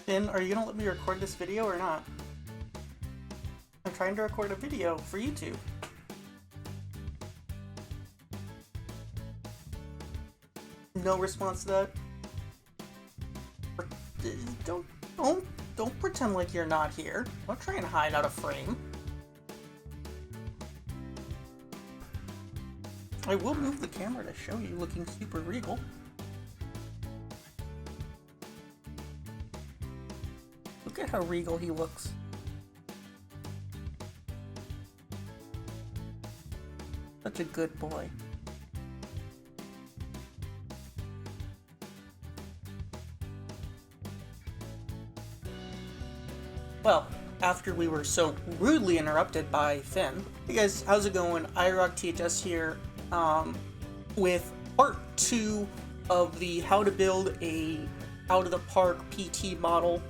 Finn, are you gonna let me record this video or not? I'm trying to record a video for YouTube. No response to that? Don't pretend like you're not here. Don't try and hide out of frame. I will move the camera to show you looking super regal. Look at how regal he looks. Such a good boy. Well, after we were so rudely interrupted by Finn. Hey guys, how's it going? iRockTHS here, with part 2 of the how to build a out-of-the-park PT model.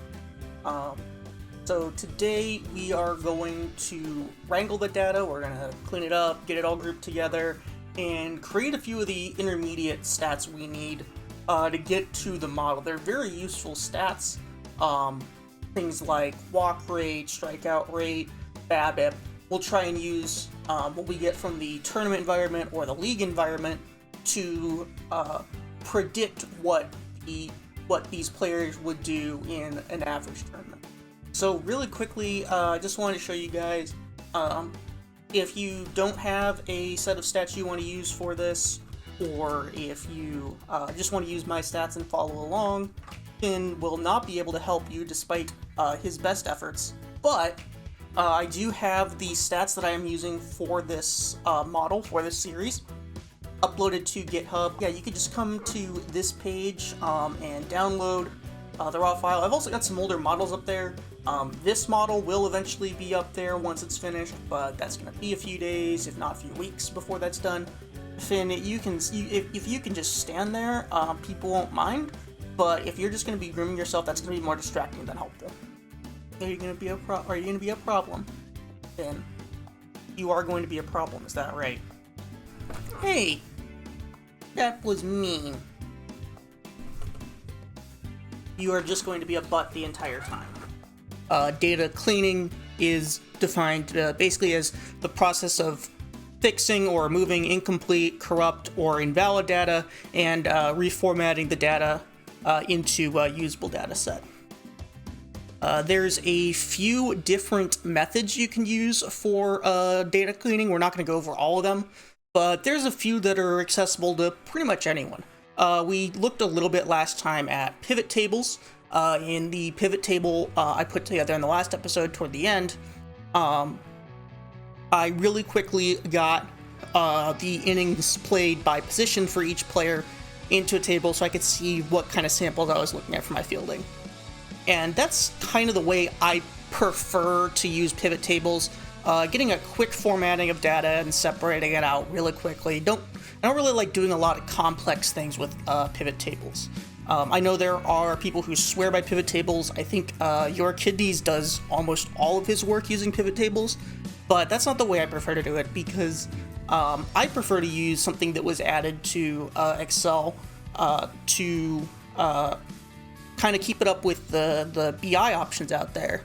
So today we are going to wrangle the data, we're going to clean it up, get it all grouped together, and create a few of the intermediate stats we need to get to the model. They're very useful stats. Things like walk rate, strikeout rate, BABIP. We'll try and use what we get from the tournament environment or the league environment to predict what these players would do in an average tournament. So really quickly, I just wanted to show you guys, if you don't have a set of stats you want to use for this, or if you just want to use my stats and follow along, Finn will not be able to help you despite his best efforts, but I do have the stats that I am using for this model, for this series, uploaded to GitHub. Yeah, you could just come to this page and download the raw file. I've also got some older models up there. This model will eventually be up there once it's finished, but that's going to be a few days, if not a few weeks, before that's done. Finn, if you can just stand there, people won't mind. But if you're just going to be grooming yourself, that's going to be more distracting than helpful. Are you going to be a problem? Then you are going to be a problem. Is that right? Hey, that was mean. You are just going to be a butt the entire time. Data cleaning is defined basically as the process of fixing or removing incomplete, corrupt, or invalid data and reformatting the data into a usable data set. There's a few different methods you can use for data cleaning. We're not going to go over all of them, but there's a few that are accessible to pretty much anyone. We looked a little bit last time at pivot tables. In the pivot table I put together in the last episode toward the end, I really quickly got the innings played by position for each player into a table so I could see what kind of samples I was looking at for my fielding. And that's kind of the way I prefer to use pivot tables, getting a quick formatting of data and separating it out really quickly. I don't really like doing a lot of complex things with pivot tables. I know there are people who swear by pivot tables. I think Your Kidneys does almost all of his work using pivot tables, but that's not the way I prefer to do it, because I prefer to use something that was added to Excel to kind of keep it up with the BI options out there,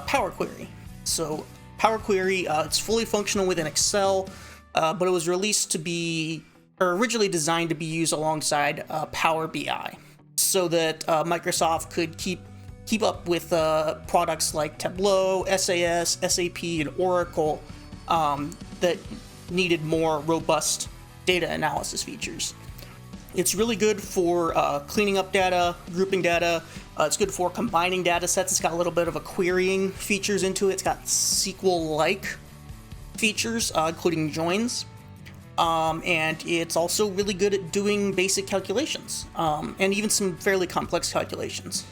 Power Query. So Power Query, it's fully functional within Excel, but it was released to be, or originally designed to be used alongside Power BI, so that Microsoft could keep up with products like Tableau, SAS, SAP, and Oracle that needed more robust data analysis features. It's really good for cleaning up data, grouping data. It's good for combining data sets. It's got a little bit of a querying features into it. It's got SQL-like features, including joins. And it's also really good at doing basic calculations, and even some fairly complex calculations.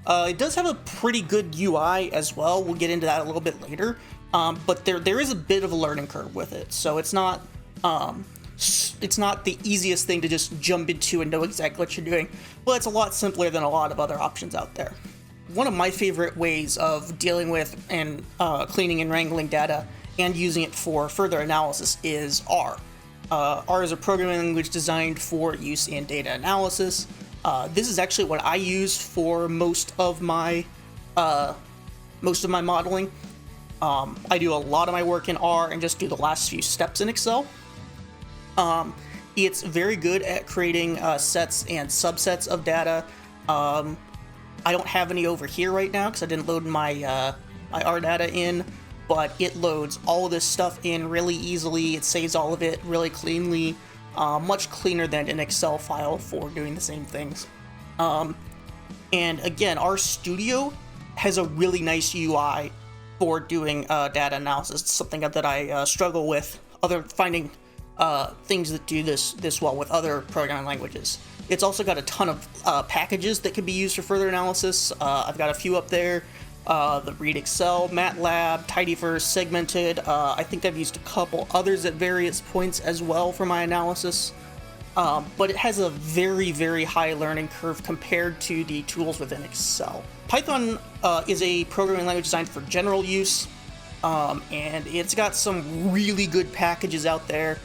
It does have a pretty good UI as well. We'll get into that a little bit later. But there is a bit of a learning curve with it, so it's not the easiest thing to just jump into and know exactly what you're doing, but it's a lot simpler than a lot of other options out there. One of my favorite ways of dealing with and cleaning and wrangling data and using it for further analysis is R. R is a programming language designed for use in data analysis. This is actually what I use for most of my modeling. I do a lot of my work in R and just do the last few steps in Excel. It's very good at creating sets and subsets of data. I don't have any over here right now because I didn't load my R data in, but it loads all of this stuff in really easily. It saves all of it really cleanly, much cleaner than an Excel file for doing the same things. And again, RStudio has a really nice UI for doing data analysis. It's something that I struggle with finding things that do this well with other programming languages. It's also got a ton of packages that can be used for further analysis. I've got a few up there. The Read Excel, MATLAB, Tidyverse, Segmented. I think I've used a couple others at various points as well for my analysis. But it has a very, very high learning curve compared to the tools within Excel. Python is a programming language designed for general use, and it's got some really good packages out there.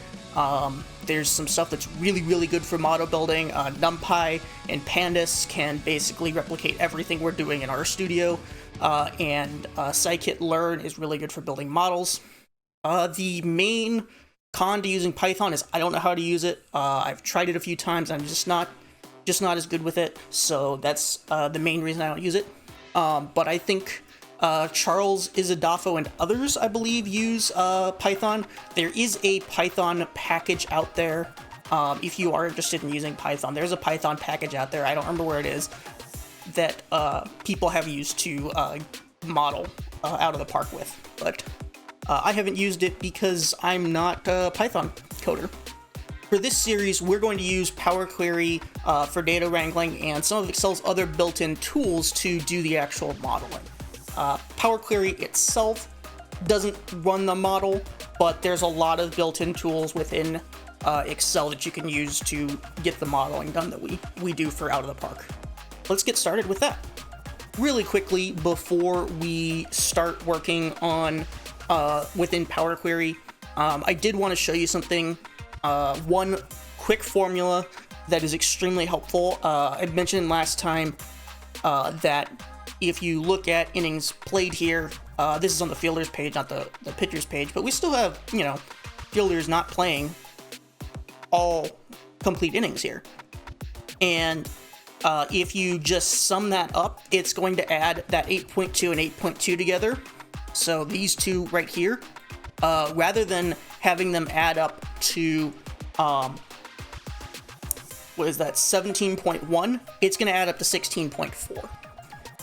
There's some stuff that's really, really good for model building. NumPy and Pandas can basically replicate everything we're doing in RStudio, and scikit-learn is really good for building models. The main con to using Python is I don't know how to use it. I've tried it a few times. I'm just not as good with it. So that's the main reason I don't use it. But I think Charles Isidafo and others, I believe, use Python. There is a Python package out there. If you are interested in using Python, there's a Python package out there. I don't remember where it is, that people have used to model out of the park with. But I haven't used it because I'm not a Python coder. For this series, we're going to use Power Query for data wrangling and some of Excel's other built-in tools to do the actual modeling. Power Query itself doesn't run the model, but there's a lot of built-in tools within Excel that you can use to get the modeling done that we do for Out of the Park. Let's get started with that. Really quickly, before we start working on within Power Query, I did want to show you something. One quick formula that is extremely helpful. I mentioned last time that if you look at innings played here, this is on the fielders page, not the pitchers page, but we still have, fielders not playing all complete innings here. And if you just sum that up, it's going to add that 8.2 and 8.2 together. So these two right here, rather than having them add up to, 17.1, it's going to add up to 16.4.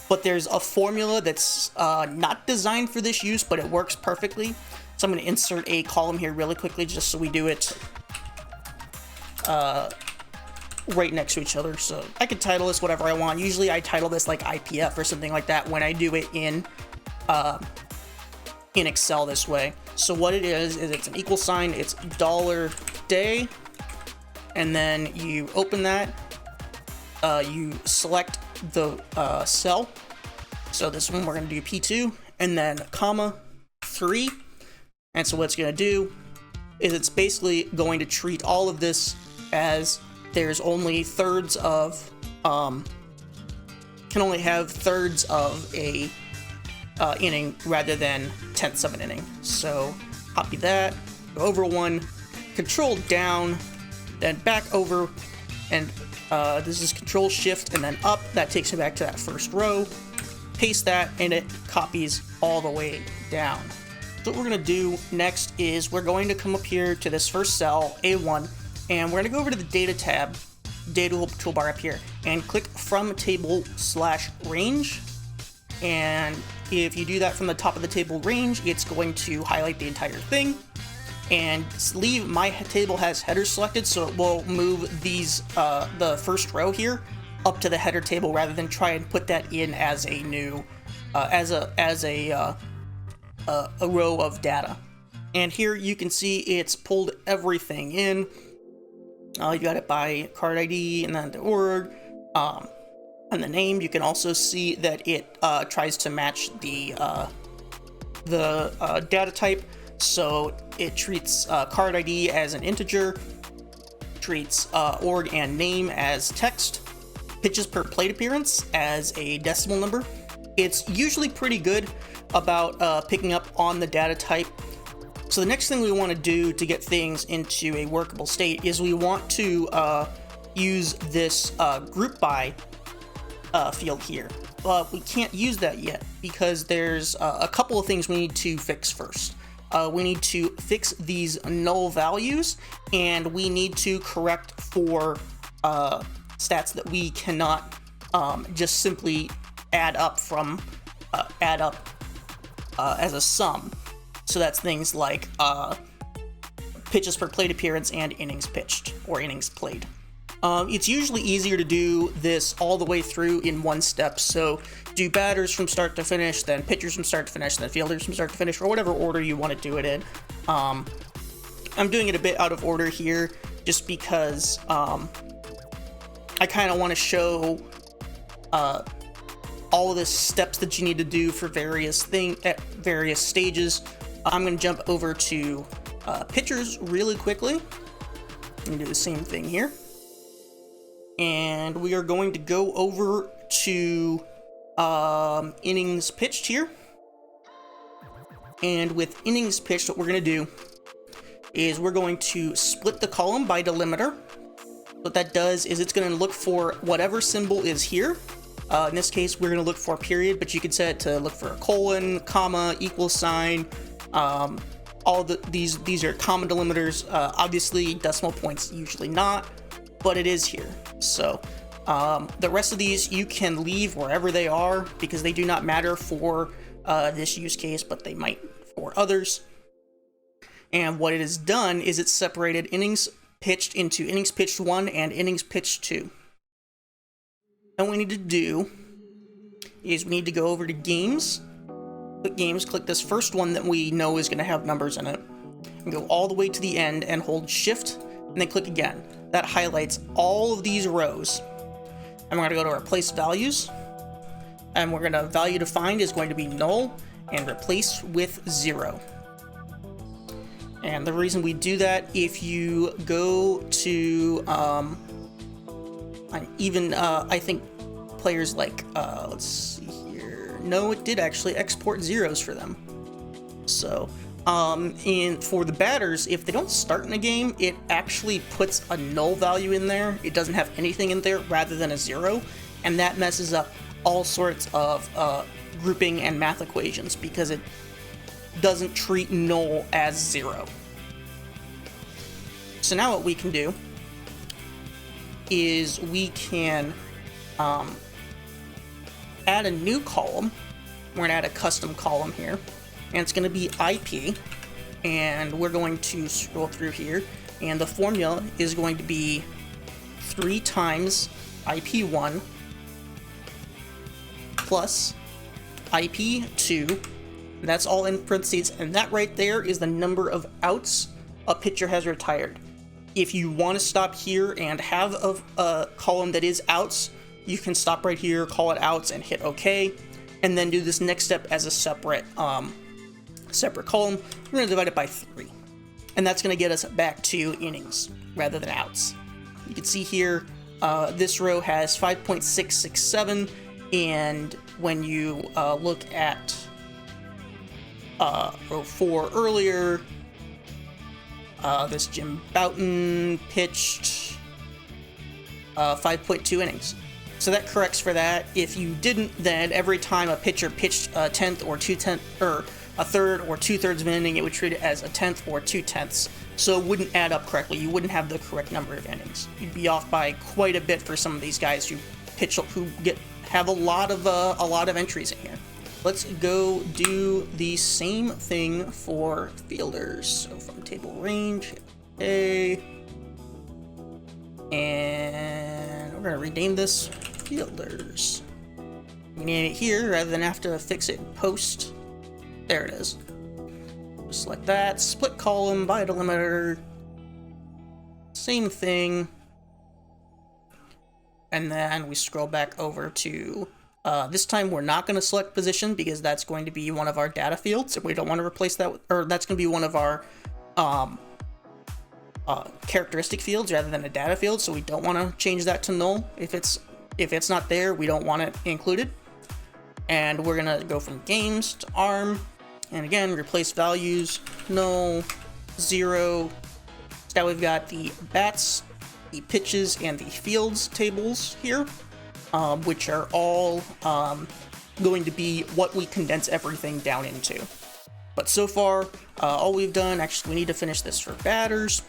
But there's a formula that's not designed for this use, but it works perfectly. So I'm going to insert a column here really quickly just so we do it right next to each other. So I could title this whatever I want. Usually I title this like IPF or something like that when I do it in Excel this way. So what it is it's an equal sign, it's $day, and then you open that, you select the cell. So this one we're going to do P2, and then comma 3. And so what it's going to do is it's basically going to treat all of this as there's only thirds of, can only have thirds of a inning rather than tenths of an inning. So copy that, go over one, control down, then back over, and this is control shift and then up. That takes me back to that first row. Paste that, and it copies all the way down. So what we're going to do next is we're going to come up here to this first cell, A1, and we're going to go over to the Data tab, Data toolbar up here, and click From Table/Range. And if you do that from the top of the table range, it's going to highlight the entire thing. And leave My Table Has Headers selected, so it will move these, the first row here, up to the header table rather than try and put that in as a new, as a row of data. And here you can see it's pulled everything in. You got it by card ID and then the org, and the name. You can also see that it tries to match the data type. So it treats card ID as an integer, treats org and name as text, pitches per plate appearance as a decimal number. It's usually pretty good about picking up on the data type. So the next thing we want to do to get things into a workable state is we want to use this group by field here. But we can't use that yet because there's a couple of things we need to fix first. We need to fix these null values, and we need to correct for stats that we cannot just simply add up from as a sum. So that's things like pitches per plate appearance and innings pitched or innings played. It's usually easier to do this all the way through in one step. So do batters from start to finish, then pitchers from start to finish, then fielders from start to finish, or whatever order you want to do it in. I'm doing it a bit out of order here just because I kind of want to show all of the steps that you need to do for various things at various stages. I'm going to jump over to pitchers really quickly and do the same thing here. And we are going to go over to innings pitched here. And with innings pitched, what we're going to do is we're going to split the column by delimiter. What that does is it's going to look for whatever symbol is here. In this case, we're going to look for a period, but you could set it to look for a colon, comma, equal sign. These are common delimiters. Obviously, decimal points usually not, but it is here. So the rest of these you can leave wherever they are because they do not matter for this use case, but they might for others. And what it has done is it's separated innings pitched into innings pitched 1 and innings pitched 2. And what we need to do is we need to go over to games, click games, click this first one that we know is going to have numbers in it, and go all the way to the end and hold shift and then click again. That highlights all of these rows. And we're going to go to replace values, and we're going to value defined is going to be null and replace with 0. And the reason we do that, if you go to I think players like let's see here, no, it did actually export zeros for them. So and for the batters, if they don't start in a game, it actually puts a null value in there. It doesn't have anything in there rather than a 0, and that messes up all sorts of grouping and math equations because it doesn't treat null as 0. So now what we can do is we can add a new column. We're going to add a custom column here, and it's going to be IP, and we're going to scroll through here, and the formula is going to be 3 times IP1 plus IP2. That's all in parentheses, and that right there is the number of outs a pitcher has retired. If you want to stop here and have a column that is outs, you can stop right here, call it outs, and hit OK, and then do this next step as a separate column. We're going to divide it by 3, and that's going to get us back to innings rather than outs. You can see here, this row has 5.667, and when you look at row 4 earlier, this Jim Bouton pitched 5.2 innings. So that corrects for that. If you didn't, then every time a pitcher pitched a tenth or a third or 2/3 of an inning, it would treat it as a tenth or 2/10. So it wouldn't add up correctly. You wouldn't have the correct number of innings. You'd be off by quite a bit for some of these guys who have a lot of entries in here. Let's go do the same thing for fielders. So from table range, A, and we're gonna rename this fielders. Rename it here rather than have to fix it in post. There it is. Just like that. Split column by delimiter. Same thing. And then we scroll back over to this time we're not going to select position because that's going to be one of our data fields, and we don't want to replace that or that's going to be one of our characteristic fields rather than a data field, so we don't want to change that to null if it's if it's not there, we don't want it included. And we're gonna go from games to arm, and again, replace values, null, 0. So now we've got the bats, the pitches, and the fields tables here, which are all going to be what we condense everything down into. But so far, all we've done, actually we need to finish this for batters.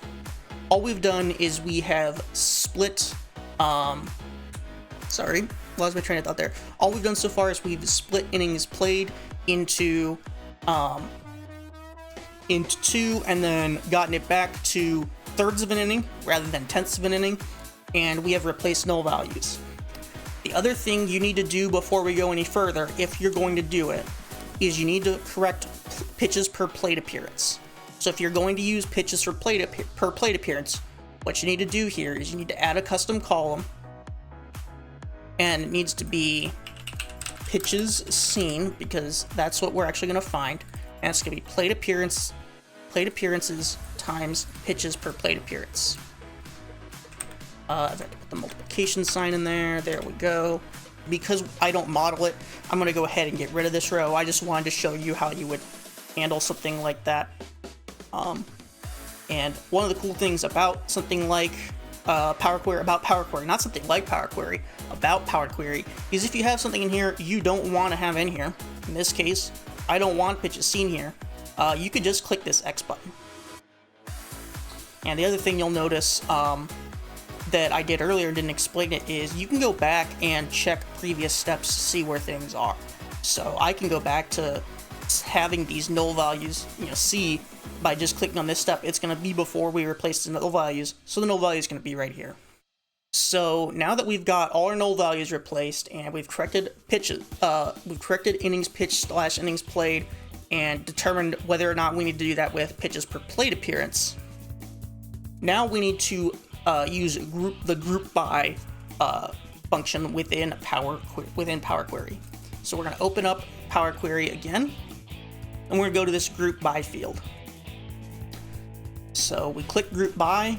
All we've done is we have split, sorry, lost my train of thought there. All we've done so far is we've split innings played into two, and then gotten it back to thirds of an inning rather than tenths of an inning, and we have replaced null values. The other thing you need to do before we go any further, if you're going to do it, is you need to correct pitches per plate appearance. So if you're going to use pitches per plate appearance, what you need to do here is you need to add a custom column, and it needs to be pitches seen, because that's what we're actually going to find, and it's going to be plate appearances times pitches per plate appearance. I've got to put the multiplication sign in there. There we go. Because I don't model it, I'm going to go ahead and get rid of this row. I just wanted to show you how you would handle something like that. And one of the cool things about something like Power Query, not something like Power Query, about Power Query, is if you have something in here you don't want to have in here, in this case, I don't want pitches seen here, you could just click this X button. And the other thing you'll notice that I did earlier and didn't explain it is you can go back and check previous steps to see where things are. So I can go back to having these null values, see by just clicking on this step, it's going to be before we replace the null values, so the null value is going to be right here. So now that we've got all our null values replaced and we've corrected pitches, we've corrected innings pitched / innings played, and determined whether or not we need to do that with pitches per plate appearance, now we need to use the group by function within Power Query. So we're going to open up Power Query again, and we're going to go to this group by field. So we click group by,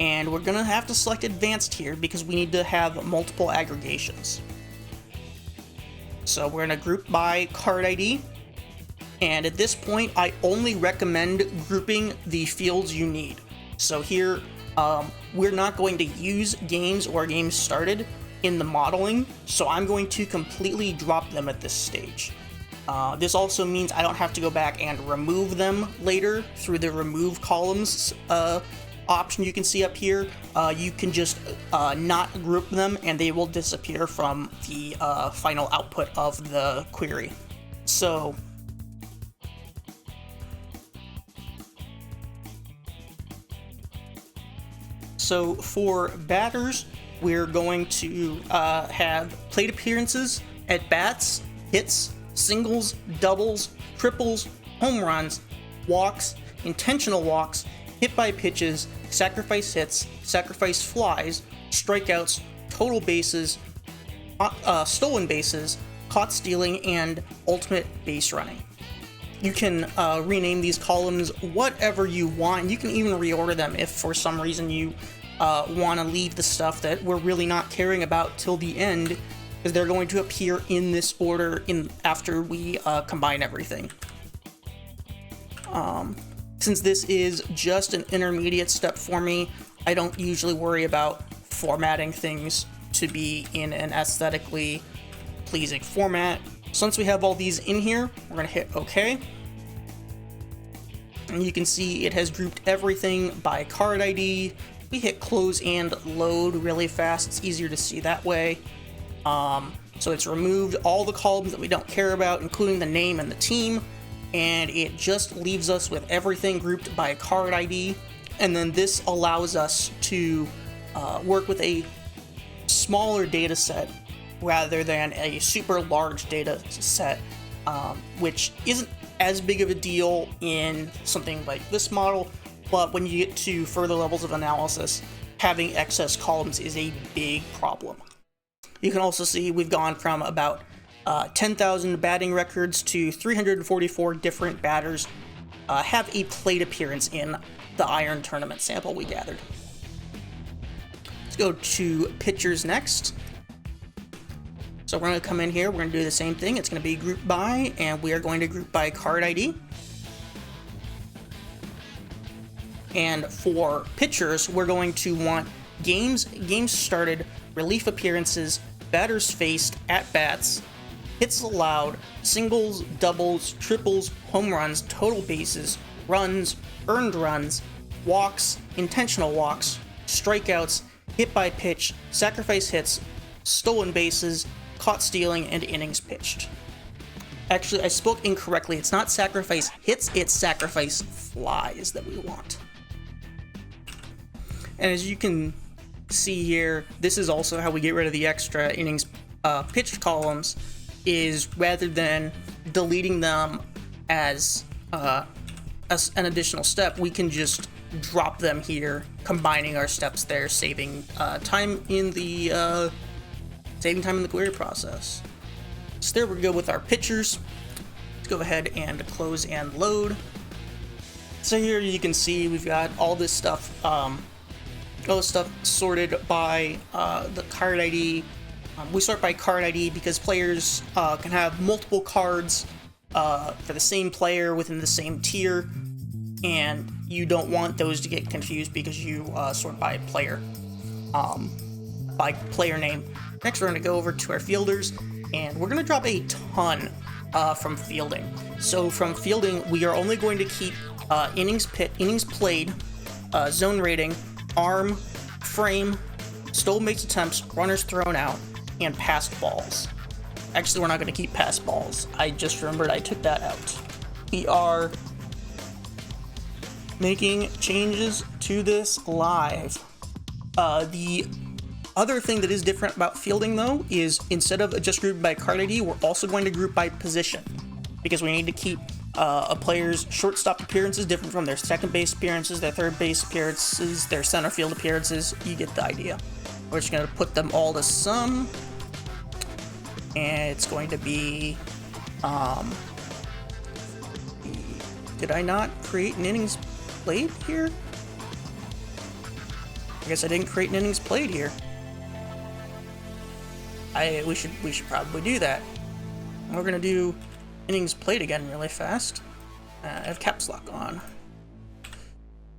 and we're going to have to select advanced here because we need to have multiple aggregations. So we're going to group by card ID, and at this point I only recommend grouping the fields you need. So here we're not going to use games or games started in the modeling, so I'm going to completely drop them at this stage. This also means I don't have to go back and remove them later through the remove columns option you can see up here. You can just not group them and they will disappear from the final output of the query. So for batters, we're going to have plate appearances, at bats, hits, singles, doubles, triples, home runs, walks, intentional walks, hit by pitches, sacrifice hits, sacrifice flies, strikeouts, total bases, stolen bases, caught stealing, and ultimate base running. You can rename these columns whatever you want. You can even reorder them if for some reason you want to leave the stuff that we're really not caring about till the end, because they're going to appear in this order after we combine everything. Since this is just an intermediate step for me, I don't usually worry about formatting things to be in an aesthetically pleasing format. Once we have all these in here, we're going to hit OK. And you can see it has grouped everything by card ID. We hit close and load really fast. It's easier to see that way. So it's removed all the columns that we don't care about, including the name and the team, and it just leaves us with everything grouped by card ID. And then this allows us to work with a smaller data set rather than a super large data set, which isn't as big of a deal in something like this model, but when you get to further levels of analysis, having excess columns is a big problem. You can also see we've gone from about 10,000 batting records to 344 different batters have a plate appearance in the Iron Tournament sample we gathered. Let's go to pitchers next. So we're going to come in here, we're going to do the same thing. It's going to be group by, and we are going to group by card ID. And for pitchers, we're going to want games started, relief appearances, batters faced, at-bats, hits allowed, singles, doubles, triples, home runs, total bases, runs, earned runs, walks, intentional walks, strikeouts, hit by pitch, sacrifice hits, stolen bases, caught stealing, and innings pitched. Actually, I spoke incorrectly. It's not sacrifice hits, it's sacrifice flies that we want. And as you can see here, this is also how we get rid of the extra innings pitched columns, is rather than deleting them as an additional step, we can just drop them here, combining our steps there, saving time in the query process. So there we go with our pitchers. Let's go ahead and close and load. So here you can see we've got all this stuff sorted by the card ID. We sort by card ID because players can have multiple cards for the same player within the same tier, and you don't want those to get confused because you sort by player name. Next, we're going to go over to our fielders, and we're going to drop a ton from fielding. So from fielding, we are only going to keep innings played, zone rating, arm, frame, stolen base attempts, runners thrown out, and passed balls. Actually, we're not going to keep passed balls. I just remembered I took that out. We are making changes to this live. The other thing that is different about fielding, though, is instead of just grouping by card ID, we're also going to group by position, because we need to keep a player's shortstop appearances different from their second base appearances, their third base appearances, their center field appearances. You get the idea. We're just going to put them all to sum, and it's going to be, did I not create an innings played here? I guess I didn't create an innings played here. We should probably do that. We're gonna do innings played again really fast. I have caps lock on.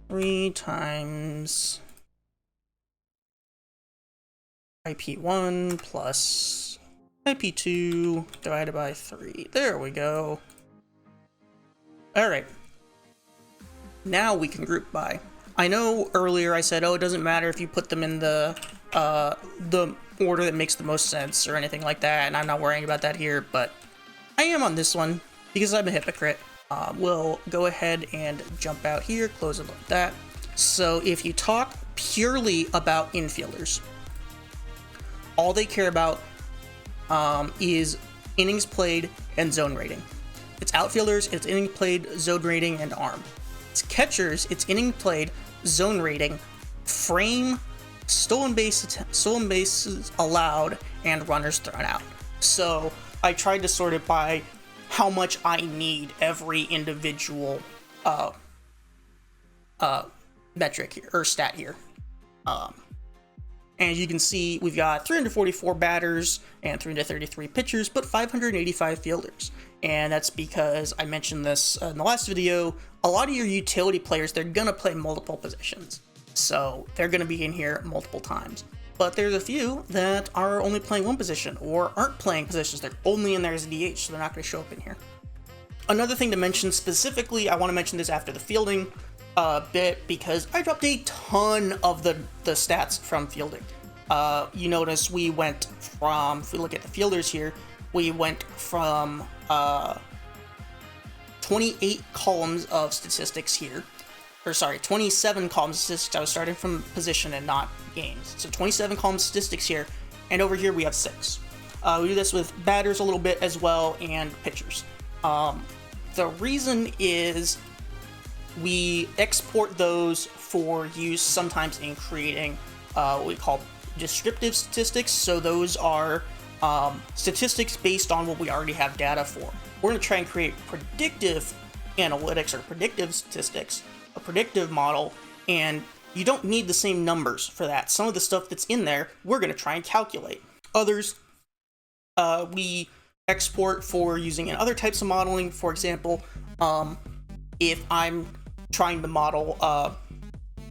3 times IP1 plus IP2 divided by 3. There we go. Alright. Now we can group by. I know earlier I said, oh, it doesn't matter if you put them in the order that makes the most sense or anything like that, and I'm not worrying about that here, but I am on this one because I'm a hypocrite. We'll go ahead and jump out here, close it like that. So if you talk purely about infielders, all they care about is innings played and zone rating. It's outfielders, it's inning played, zone rating, and arm. It's catchers, it's inning played, zone rating, frame, stolen bases allowed, and runners thrown out. So I tried to sort it by how much I need every individual metric here, or stat here. And you can see we've got 344 batters and 333 pitchers, but 585 fielders. And that's because I mentioned this in the last video, a lot of your utility players, they're gonna play multiple positions. So they're gonna be in here multiple times. But there's a few that are only playing one position or aren't playing positions. They're only in there as DH, so they're not gonna show up in here. Another thing to mention specifically, I wanna mention this after the fielding bit, because I dropped a ton of the stats from fielding. You notice we went from, if we look at the fielders here, we went from 28 columns of statistics here, or sorry, 27 columns of statistics. I was starting from position and not games. So 27 columns of statistics here, and over here we have 6. We do this with batters a little bit as well, and pitchers. The reason is we export those for use sometimes in creating what we call descriptive statistics. So those are statistics based on what we already have data for. We're going to try and create predictive analytics or predictive statistics, a predictive model, and you don't need the same numbers for that. Some of the stuff that's in there, we're going to try and calculate. Others, we export for using in other types of modeling. For example, if I'm trying to model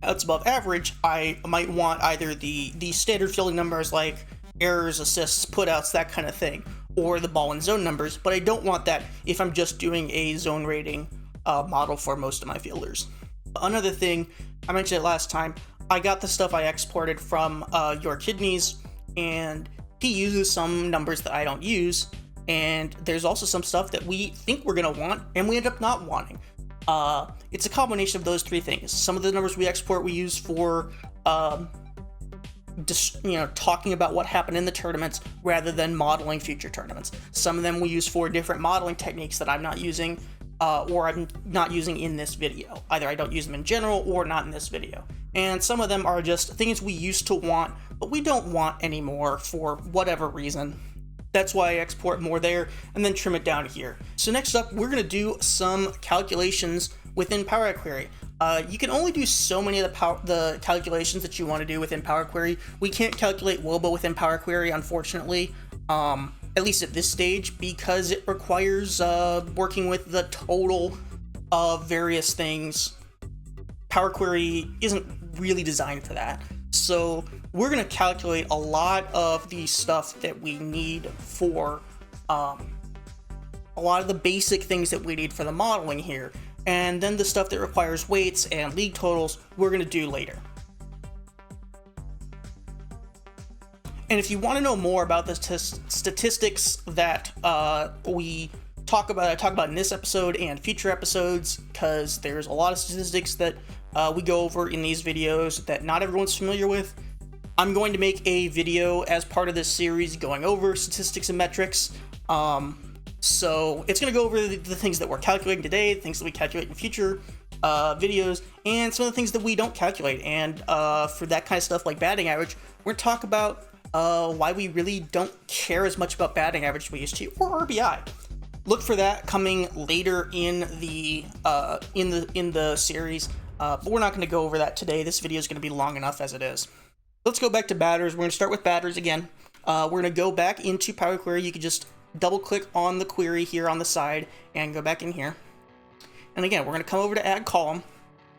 outs above average, I might want either the standard fielding numbers like errors, assists, putouts, that kind of thing, or the ball and zone numbers, but I don't want that if I'm just doing a zone rating model for most of my fielders. Another thing, I mentioned it last time, I got the stuff I exported from Your Kidneys, and he uses some numbers that I don't use, and there's also some stuff that we think we're going to want, and we end up not wanting. It's a combination of those three things. Some of the numbers we export we use for talking about what happened in the tournaments rather than modeling future tournaments. Some of them we use for different modeling techniques that I'm not using, or I'm not using in this video. Either I don't use them in general or not in this video. And some of them are just things we used to want, but we don't want anymore for whatever reason. That's why I export more there and then trim it down here. So next up, we're going to do some calculations within Power Query. You can only do so many of the calculations that you want to do within Power Query. We can't calculate WOBA within Power Query, unfortunately, at least at this stage, because it requires working with the total of various things. Power Query isn't really designed for that. So we're going to calculate a lot of the stuff that we need for a lot of the basic things that we need for the modeling here. And then the stuff that requires weights and league totals, we're going to do later. And if you want to know more about the statistics that I talk about in this episode and future episodes, because there's a lot of statistics that we go over in these videos that not everyone's familiar with, I'm going to make a video as part of this series going over statistics and metrics. So it's going to go over the things that we're calculating today, the things that we calculate in future videos, and some of the things that we don't calculate. And for that kind of stuff like batting average, we're going to talk about why we really don't care as much about batting average as we used to, or RBI. Look for that coming later in the series, but we're not going to go over that today. This video is going to be long enough as it is. Let's go back to batters. We're going to start with batters again. We're going to go back into Power Query. You can just double click on the query here on the side and go back in here. And again, we're going to come over to add column,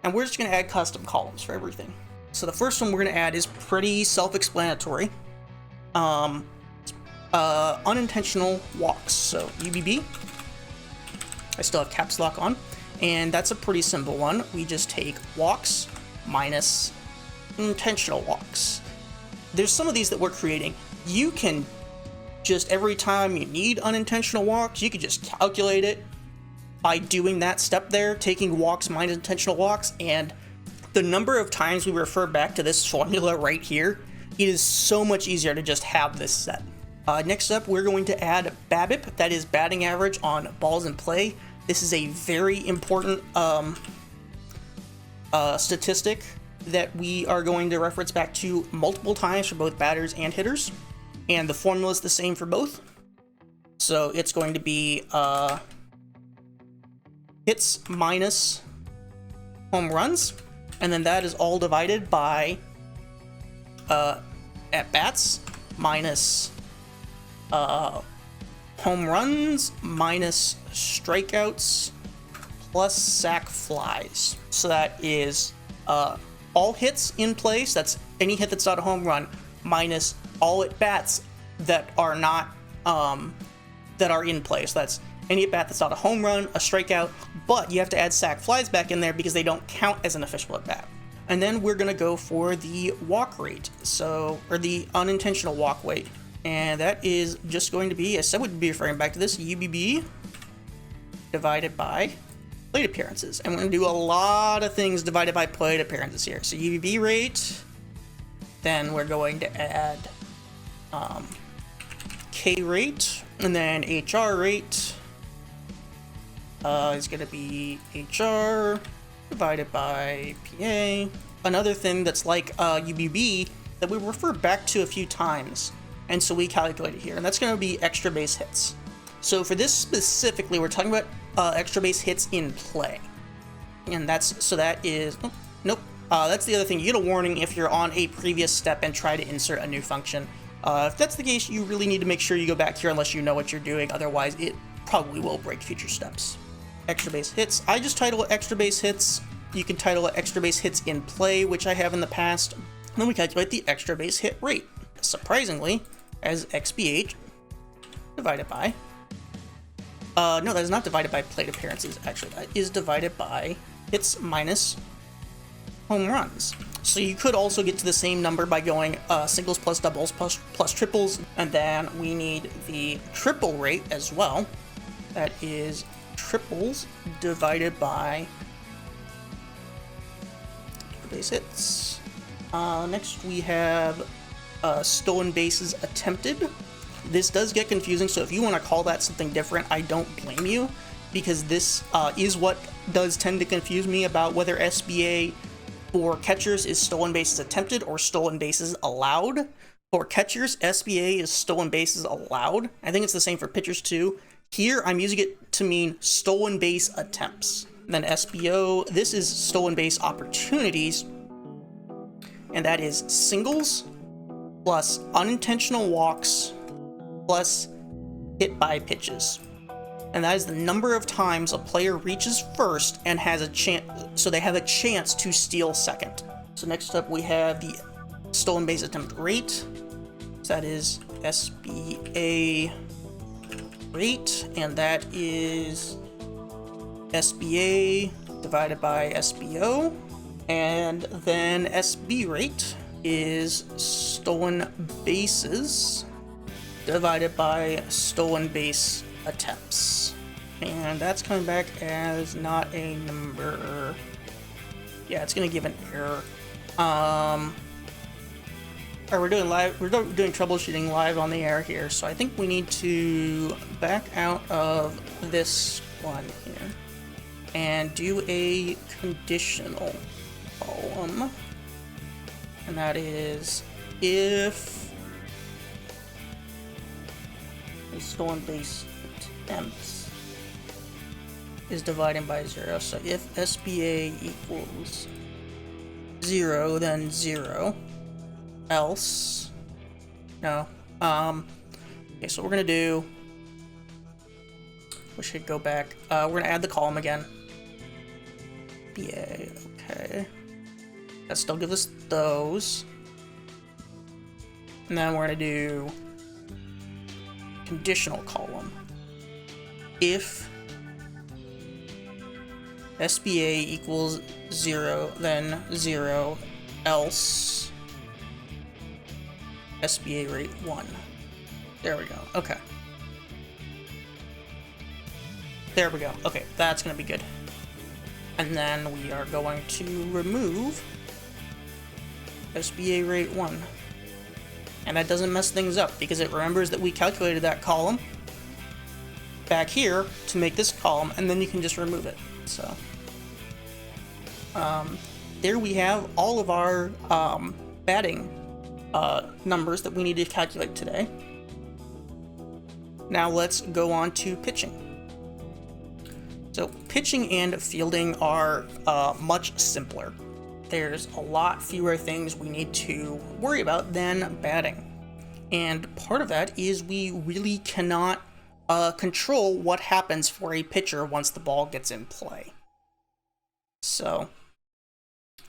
and we're just going to add custom columns for everything. So the first one we're going to add is pretty self-explanatory. Unintentional walks. So UBB. I still have caps lock on, and that's a pretty simple one. We just take walks minus intentional walks. There's some of these that we're creating. You can just, every time you need unintentional walks, you can just calculate it by doing that step there, taking walks minus intentional walks, and the number of times we refer back to this formula right here, it is so much easier to just have this set. Next up, we're going to add BABIP, that is batting average on balls in play. This is a very important statistic that we are going to reference back to multiple times for both batters and hitters. And the formula is the same for both. So it's going to be hits minus home runs. And then that is all divided by at-bats minus home runs minus strikeouts plus sac flies. So that is all hits in play, so that's any hit that's not a home run, minus all at-bats that are not that are in play. So that's any at-bat that's not a home run, a strikeout, but you have to add sac flies back in there because they don't count as an official at-bat. And then we're going to go for the walk rate, or the unintentional walk weight. And that is just going to be, I said we'd be referring back to this, UBB divided by plate appearances. And we're going to do a lot of things divided by plate appearances here. So UBB rate, then we're going to add K rate, and then HR rate is going to be HR divided by PA. Another thing that's like UBB that we refer back to a few times, and so we calculate it here, and that's going to be extra base hits. So for this specifically, we're talking about extra base hits in play, and that's the other thing. You get a warning if you're on a previous step and try to insert a new function. If that's the case, you really need to make sure you go back here unless you know what you're doing, otherwise it probably will break future steps. Extra base hits. I just title it extra base hits. You can title it extra base hits in play, which I have in the past. And then we calculate the extra base hit rate, surprisingly, as XBH divided by... no, that is not divided by plate appearances, actually. That is divided by hits minus home runs. So you could also get to the same number by going singles plus doubles plus triples, and then we need the triple rate as well. That is triples divided by base hits. Next we have stolen bases attempted. This does get confusing, so if you want to call that something different, I don't blame you, because this is what does tend to confuse me about whether SBA for catchers is stolen bases attempted or stolen bases allowed. For catchers, SBA is stolen bases allowed. I think it's the same for pitchers too. Here, I'm using it to mean stolen base attempts. And then SBO, this is stolen base opportunities, and that is singles plus unintentional walks plus hit by pitches. And that is the number of times a player reaches first and has a chance, so they have a chance to steal second. So next up we have the stolen base attempt rate. So that is SBA rate, and that is SBA divided by SBO. And then SB rate is stolen bases divided by stolen base attempts. And that's coming back as not a number. Yeah, it's gonna give an error. Alright, we're doing troubleshooting live on the air here, so I think we need to back out of this one here and do a conditional column. And that is if a stolen base attempts is divided by 0. So if SBA equals 0, then 0. Else, no. Okay, so we're gonna do. We should go back. We're gonna add the column again. BA. Okay. That still gives us those. And then we're gonna do conditional column. If SBA equals 0, then 0. Else SBA rate 1. There we go. Okay. There we go. Okay, that's gonna be good. And then we are going to remove SBA rate 1. And that doesn't mess things up because it remembers that we calculated that column back here to make this column, and then you can just remove it. So there we have all of our batting numbers that we need to calculate today. Now let's go on to pitching. So pitching and fielding are much simpler. There's a lot fewer things we need to worry about than batting. And part of that is we really cannot control what happens for a pitcher once the ball gets in play. So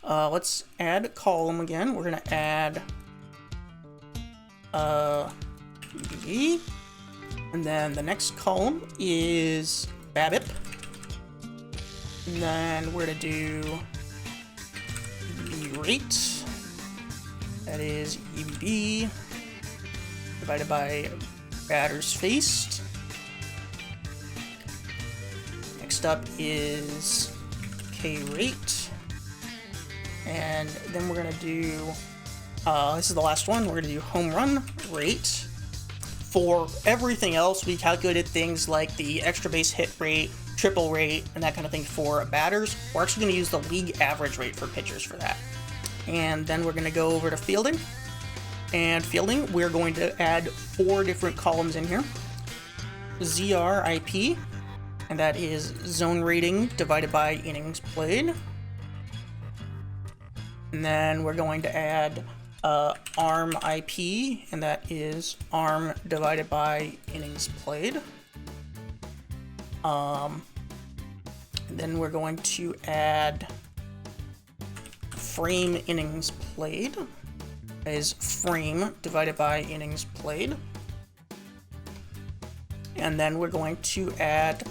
let's add a column again. We're gonna add B, and then the next column is BABIP, and then we're gonna do EBB rate. That is EBB divided by batters faced. Next up is K rate, and then we're gonna do this is the last one. We're going to do home run rate. For everything else, we calculated things like the extra base hit rate, triple rate, and that kind of thing for batters. We're actually going to use the league average rate for pitchers for that. And then we're going to go over to fielding. And fielding, we're going to add 4 different columns in here. ZRIP, and that is zone rating divided by innings played. And then we're going to add arm IP, and that is arm divided by innings played. And then we're going to add frame innings played as frame divided by innings played. And then we're going to add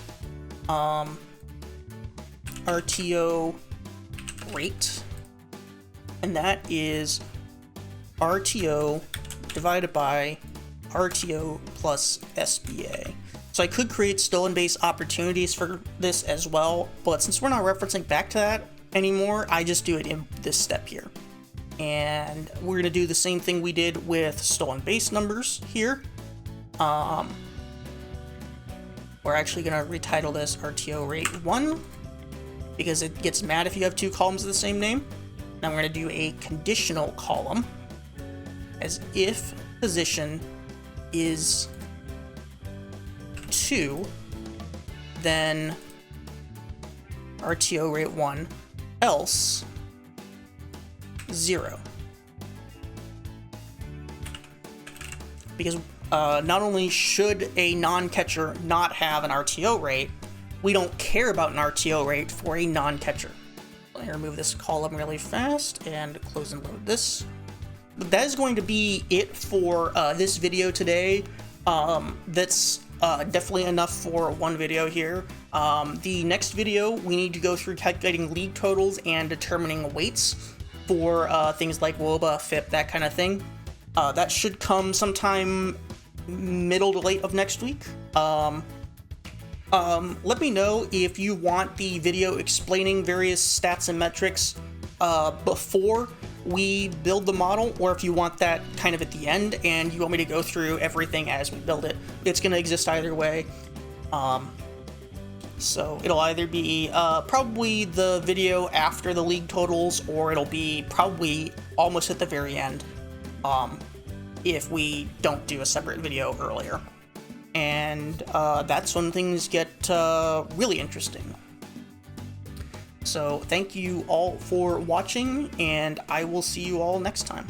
RTO rate, and that is RTO divided by RTO plus SBA. So I could create stolen base opportunities for this as well, but since we're not referencing back to that anymore, I just do it in this step here. And we're going to do the same thing we did with stolen base numbers here. We're actually going to retitle this RTO rate 1 because it gets mad if you have two columns of the same name. Now we're going to do a conditional column as if position is 2, then RTO rate 1, else 0. Because not only should a non-catcher not have an RTO rate, we don't care about an RTO rate for a non-catcher. Let me remove this column really fast and close and load this. But that is going to be it for this video today. That's definitely enough for one video here. The next video, we need to go through calculating league totals and determining weights for things like WOBA, FIP, that kind of thing. That should come sometime middle to late of next week. Let me know if you want the video explaining various stats and metrics before we build the model, or if you want that kind of at the end and you want me to go through everything as we build it. It's going to exist either way. So it'll either be probably the video after the league totals, or it'll be probably almost at the very end if we don't do a separate video earlier. And that's when things get really interesting. So thank you all for watching, and I will see you all next time.